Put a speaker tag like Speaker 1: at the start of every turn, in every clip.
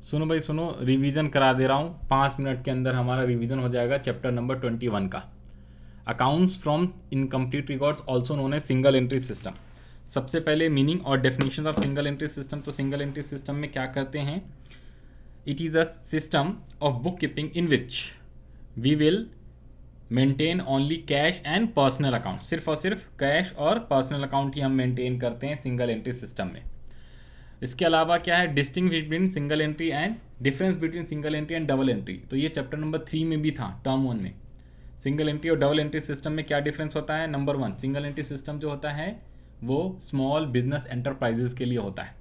Speaker 1: सुनो भाई सुनो, रिवीजन करा दे रहा हूँ। 5 मिनट के अंदर हमारा रिवीजन हो जाएगा चैप्टर नंबर 21 का। Accounts from incomplete records also known as single entry system. सबसे पहले मीनिंग और definition of single entry system. तो सिंगल एंट्री सिस्टम में क्या करते हैं? It is a system of book keeping in which we will maintain only cash and personal account. सिर्फ और सिर्फ कैश और पर्सनल अकाउंट ही हम मेंटेन करते हैं सिंगल एंट्री सिस्टम में। इसके अलावा क्या है? Distinguish between single entry and difference between single entry and double entry. तो ये चैप्टर नंबर 3 में भी था, टर्म 1 में। सिंगल एंट्री और डबल एंट्री सिस्टम में क्या डिफरेंस होता है? नंबर 1, सिंगल एंट्री सिस्टम जो होता है वो स्मॉल बिजनेस एंटरप्राइजेस के लिए होता है।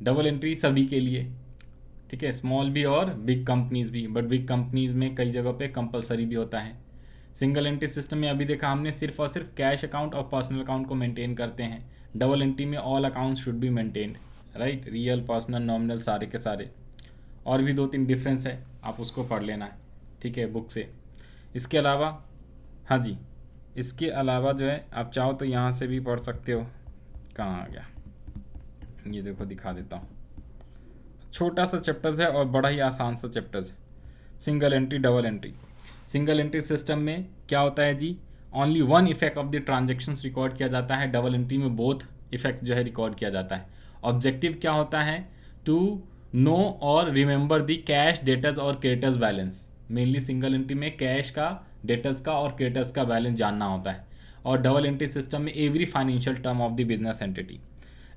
Speaker 1: डबल एंट्री सभी के लिए, ठीक है, स्मॉल भी और बिग कंपनीज भी, बट बिग कंपनीज में कई जगह पे कंपलसरी भी होता है। सिंगल एंट्री सिस्टम में अभी देखा हमने सिर्फ और सिर्फ कैश अकाउंट और पर्सनल अकाउंट को मेंटेन करते हैं। डबल एंट्री में all account should be maintained, right, real personal nominal सारे के सारे। और भी 2-3 डिफरेंस है, आप उसको पढ़ लेना है, ठीक है, बुक से। इसके अलावा हाँ जी, इसके अलावा जो है आप चाहो तो यहाँ से भी पढ़ सकते हो। कहाँ आ गया? ये देखो दिखा देता हूँ। छोटा सा चैप्टर्स है और बड़ा ही आसान सा चैप्टर्स है। Single entry double entry. Single entry system में क्या होता है जी? Only one effect of the transactions record किया जाता है। डबल एंट्री में बोथ इफेक्ट जो है रिकॉर्ड किया जाता है। ऑब्जेक्टिव क्या होता है? टू नो और रिमेंबर द कैश, डेटर्स और creditors balance. Mainly single entry में कैश का, डेटर्स का और क्रेडिटर्स का बैलेंस जानना होता है। और डबल एंट्री सिस्टम में every financial term of the business entity.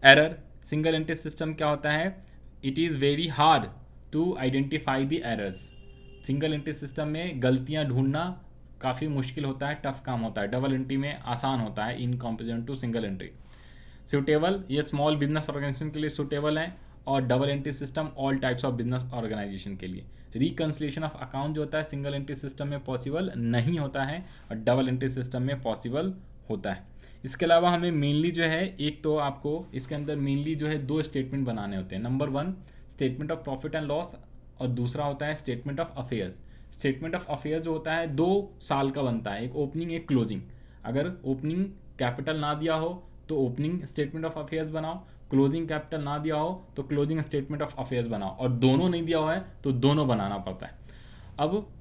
Speaker 1: Error. Single entry system क्या होता है? It is very hard to identify the errors. Single entry system में गलतियां ढूंढना काफ़ी मुश्किल होता है, टफ काम होता है। डबल एंट्री में आसान होता है in comparison to single entry. Suitable, ये स्मॉल बिजनेस ऑर्गेनाइजेशन के लिए सूटेबल है। और double entry system all types of business organisation के लिए। रिकन्सिलेशन ऑफ अकाउंट जो होता है सिंगल एंट्री सिस्टम में पॉसिबल नहीं होता है और डबल एंट्री सिस्टम में पॉसिबल होता है। इसके अलावा हमें मेनली जो है, एक तो आपको इसके अंदर मेनली जो है 2 स्टेटमेंट बनाने होते हैं। Number 1 statement of profit and loss और दूसरा होता है statement of affairs. Statement of affairs जो होता है 2 साल का बनता है, एक ओपनिंग एक क्लोजिंग। अगर ओपनिंग कैपिटल ना दिया हो तो ओपनिंग स्टेटमेंट ऑफ अफेयर्स बनाओ, क्लोजिंग कैपिटल ना दिया हो तो क्लोजिंग स्टेटमेंट ऑफ अफेयर्स बनाओ, और दोनों नहीं दिया हुआ है तो दोनों बनाना पड़ता है। अब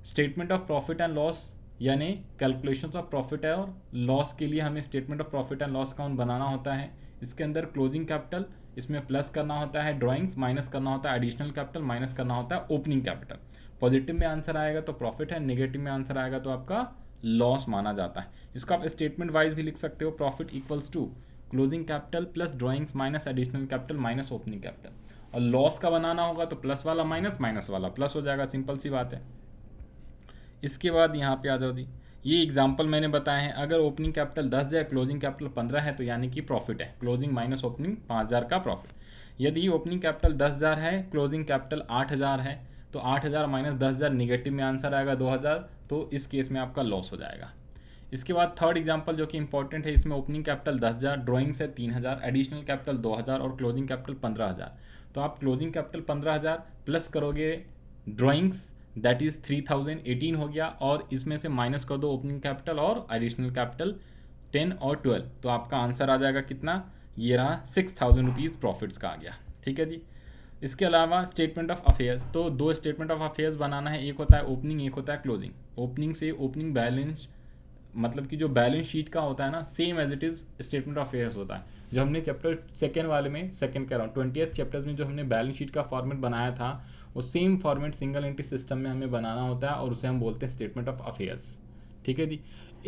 Speaker 1: statement of profit and loss यानी कैलकुलेशंस ऑफ प्रॉफिट और लॉस के लिए हमें statement of profit and loss account बनाना होता है। इसके अंदर क्लोजिंग कैपिटल इसमें प्लस करना होता है, ड्राइंग्स माइनस करना होता है, एडिशनल कैपिटल माइनस करना होता है ओपनिंग कैपिटल। पॉजिटिव में आंसर आएगा तो प्रॉफिट है, नेगेटिव में आंसर आएगा तो आपका लॉस माना जाता है। इसको आप स्टेटमेंट वाइज भी लिख सकते हो। Profit equals to closing capital plus drawings minus additional capital minus opening capital. और लॉस का बनाना होगा तो प्लस वाला माइनस, माइनस वाला प्लस हो जाएगा, सिंपल सी बात है। इसके बाद यहाँ पे आ जाओ जी, ये एग्जांपल मैंने बताए हैं। अगर ओपनिंग कैपिटल 10 है, क्लोजिंग कैपिटल 15 है तो यानी कि प्रॉफिट है। क्लोजिंग माइनस ओपनिंग 5000 का प्रॉफिट। यदि ओपनिंग कैपिटल 10,000 है, क्लोजिंग कैपिटल 8,000 है तो 8,000 माइनस 10,000 निगेटिव में आंसर आएगा 2,000, तो इस केस में आपका लॉस हो जाएगा। इसके बाद थर्ड एग्जांपल जो कि इंपॉर्टेंट है, इसमें ओपनिंग कैपिटल 10,000, ड्राइंग्स है 3,000, एडिशनल कैपिटल 2,000 और क्लोजिंग कैपिटल 15,000। तो आप क्लोजिंग कैपिटल 15,000 प्लस करोगे ड्राइंग्स, दैट इज़ 3,018 हो गया, और इसमें से माइनस कर दो ओपनिंग कैपिटल और एडिशनल कैपिटल 10 और 12, तो आपका आंसर आ जाएगा कितना? ये रहा 6,000 रुपीज़ प्रॉफिट्स का आ गया, ठीक है जी। इसके अलावा स्टेटमेंट ऑफ अफेयर्स, तो 2 स्टेटमेंट ऑफ अफेयर्स बनाना है, एक होता है ओपनिंग, एक होता है क्लोजिंग। ओपनिंग से ओपनिंग बैलेंस, मतलब कि जो बैलेंस शीट का होता है ना, same as it is statement of affairs होता है। जो हमने चैप्टर सेकेंड वाले में, सेकेंड कह रहा हूँ 20th चैप्टर में जो हमने बैलेंस शीट का फॉर्मेट बनाया था, वो same format single entry system में हमें बनाना होता है और उसे हम बोलते हैं स्टेटमेंट ऑफ अफेयर्स, ठीक है जी।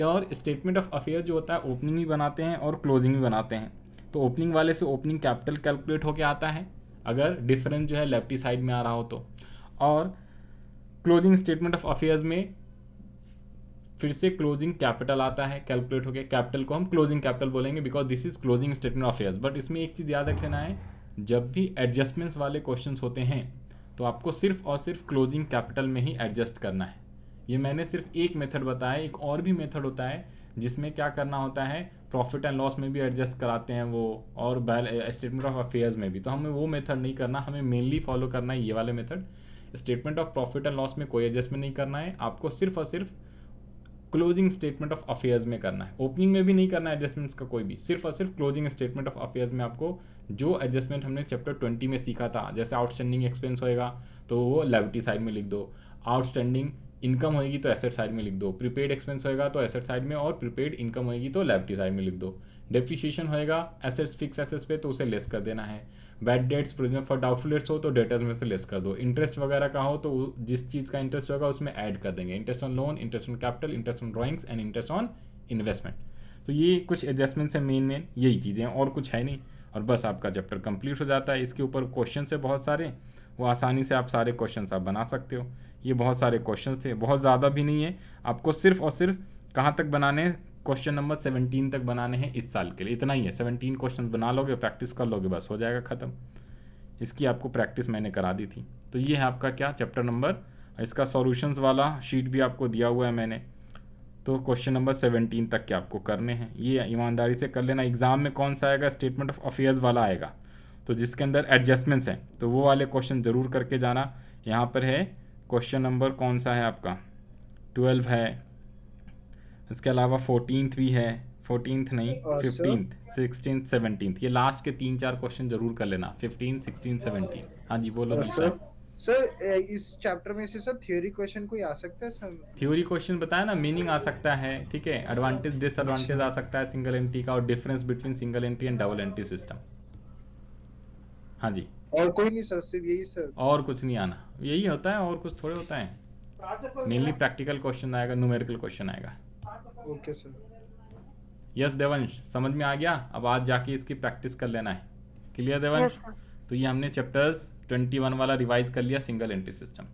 Speaker 1: और स्टेटमेंट ऑफ अफेयर जो होता है ओपनिंग भी बनाते हैं और क्लोजिंग भी बनाते हैं। तो ओपनिंग वाले से ओपनिंग कैपिटल कैलकुलेट होकर आता है अगर डिफरेंस जो है लेफ्टी साइड में आ रहा हो तो, और क्लोजिंग स्टेटमेंट ऑफ अफेयर्स में फिर से क्लोजिंग कैपिटल आता है कैलकुलेट होकर। कैपिटल को हम क्लोजिंग कैपिटल बोलेंगे because this is closing statement of affairs. But इसमें एक चीज़ याद रख लेना है, जब भी एडजस्टमेंट्स वाले क्वेश्चंस होते हैं तो आपको सिर्फ और सिर्फ क्लोजिंग कैपिटल में ही एडजस्ट करना है। ये मैंने सिर्फ एक मेथड बताया, एक और भी मेथड होता है जिसमें क्या करना होता है, प्रॉफिट एंड लॉस में भी एडजस्ट कराते हैं वो, और स्टेटमेंट ऑफ अफेयर्स में भी। तो हमें वो मेथड नहीं करना, हमें मेनली फॉलो करना है ये वाले method. Statement of profit and loss में कोई एडजस्टमेंट नहीं करना है आपको, सिर्फ और सिर्फ क्लोजिंग स्टेटमेंट ऑफ अफेयर्स में करना है, ओपनिंग में भी नहीं करना है एडजस्टमेंट्स का कोई भी, सिर्फ और सिर्फ क्लोजिंग स्टेटमेंट ऑफ अफेयर्स में आपको जो एडजस्टमेंट हमने चैप्टर 20 में सीखा था, जैसे आउटस्टैंडिंग एक्सपेंस होएगा तो वो लायबिलिटी साइड में लिख दो, आउटस्टैंडिंग इनकम होएगी तो एसेट साइड में लिख दो, प्रीपेड एक्सपेंस होएगा तो एसेट साइड में, और प्रीपेड इनकम होएगी तो लायबिलिटी साइड में लिख दो, डेप्रिसिएशन होएगा एसेट्स फिक्स एसेट्स पे तो उसे लेस कर देना है, bad debts provision for doubtful debts हो तो डेटर्स में से लेस कर दो, इंटरेस्ट वगैरह का हो तो जिस चीज़ का इंटरेस्ट होगा उसमें ऐड कर देंगे, interest on loan, interest on capital, interest on drawings and interest on investment. तो ये कुछ एडजस्टमेंट्स हैं, मेन यही चीज़ें हैं और कुछ है नहीं, और बस आपका चैप्टर कंप्लीट हो जाता है। इसके ऊपर क्वेश्चन है बहुत सारे, वो आसानी से आप सारे क्वेश्चन आप बना सकते हो। ये बहुत सारे क्वेश्चन थे, बहुत ज़्यादा भी नहीं है, आपको सिर्फ और सिर्फ कहाँ तक बनाने हैं, क्वेश्चन नंबर 17 तक बनाने हैं इस साल के लिए, इतना ही है। 17 क्वेश्चन बना लोगे, प्रैक्टिस कर लोगे, बस हो जाएगा ख़त्म। इसकी आपको प्रैक्टिस मैंने करा दी थी। तो ये है आपका क्या चैप्टर नंबर, इसका सॉल्यूशंस वाला शीट भी आपको दिया हुआ है मैंने। तो क्वेश्चन नंबर 17 तक के आपको करने हैं, ये ईमानदारी से कर लेना। एग्ज़ाम में कौन सा आएगा, स्टेटमेंट ऑफ अफेयर्स वाला आएगा, तो जिसके अंदर एडजस्टमेंट्स हैं तो वो वाले क्वेश्चन ज़रूर करके जाना। यहाँ पर है क्वेश्चन नंबर कौन सा है आपका, 12 है, इसके अलावा 14th भी है, 14th नहीं 15th, 16th, 17th, ये लास्ट के 3-4 क्वेश्चन जरूर कर लेना, 15, 16, 17। हाँ जी बोलो।
Speaker 2: सर इस चैप्टर में से सर थ्योरी क्वेश्चन कोई आ सकता है सर?
Speaker 1: थ्योरी क्वेश्चन बताया ना, मीनिंग आ सकता है, ठीक है, एडवांटेज डिसएडवांटेज आ सकता है सिंगल एंट्री का, और difference between single entry and double entry system. हाँ जी,
Speaker 2: और कोई नहीं सर, सिर्फ यही सर?
Speaker 1: और कुछ नहीं आना, यही होता है, और कुछ थोड़े होता है, मेनली प्रैक्टिकल क्वेश्चन आएगा, न्यूमेरिकल क्वेश्चन आएगा।
Speaker 2: Okay sir.
Speaker 1: यस देवंश, समझ में आ गया? अब आज जाके इसकी प्रैक्टिस कर लेना है। क्लियर देवंश? तो ये हमने चैप्टर्स 21 वाला रिवाइज कर लिया, सिंगल एंट्री सिस्टम।